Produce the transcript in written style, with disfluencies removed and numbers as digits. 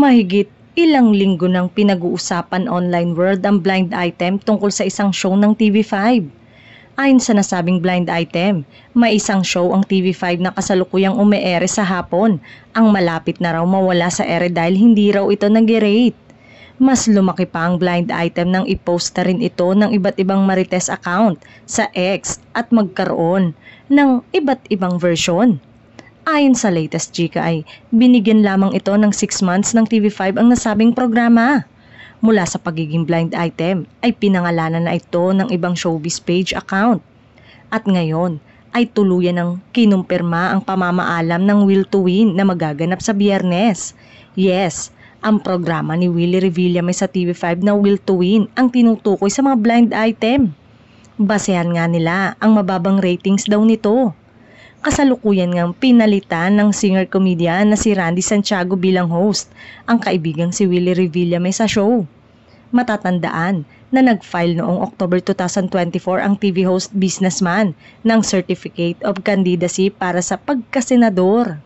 Mahigit ilang linggo nang pinag-uusapan online world ang blind item tungkol sa isang show ng TV5. Ayon sa nasabing blind item, may isang show ang TV5 na kasalukuyang ume-ere sa hapon. Ang malapit na raw mawala sa ere dahil hindi raw ito nag-rate. Mas lumaki pa ang blind item nang i-post na rin ito ng iba't ibang Marites account sa X at magkaroon ng iba't ibang version. Ayon sa latest chika ay binigyan lamang ito ng 6 months ng TV5 ang nasabing programa. Mula sa pagiging blind item ay pinangalanan na ito ng ibang showbiz page account. At ngayon ay tuluyan ng kinumpirma ang pamamaalam ng Will to Win na magaganap sa Biyernes. Yes, ang programa ni Willie Revillame sa TV5 na Will to Win ang tinutukoy sa mga blind item. Basehan nga nila ang mababang ratings daw nito. Kasalukuyan ngang pinalitan ng singer-comedian na si Randy Santiago bilang host ang kaibigang si Willie Revillame sa show. Matatandaan na nag-file noong October 2024 ang TV host businessman ng Certificate of Candidacy para sa pagkasenador.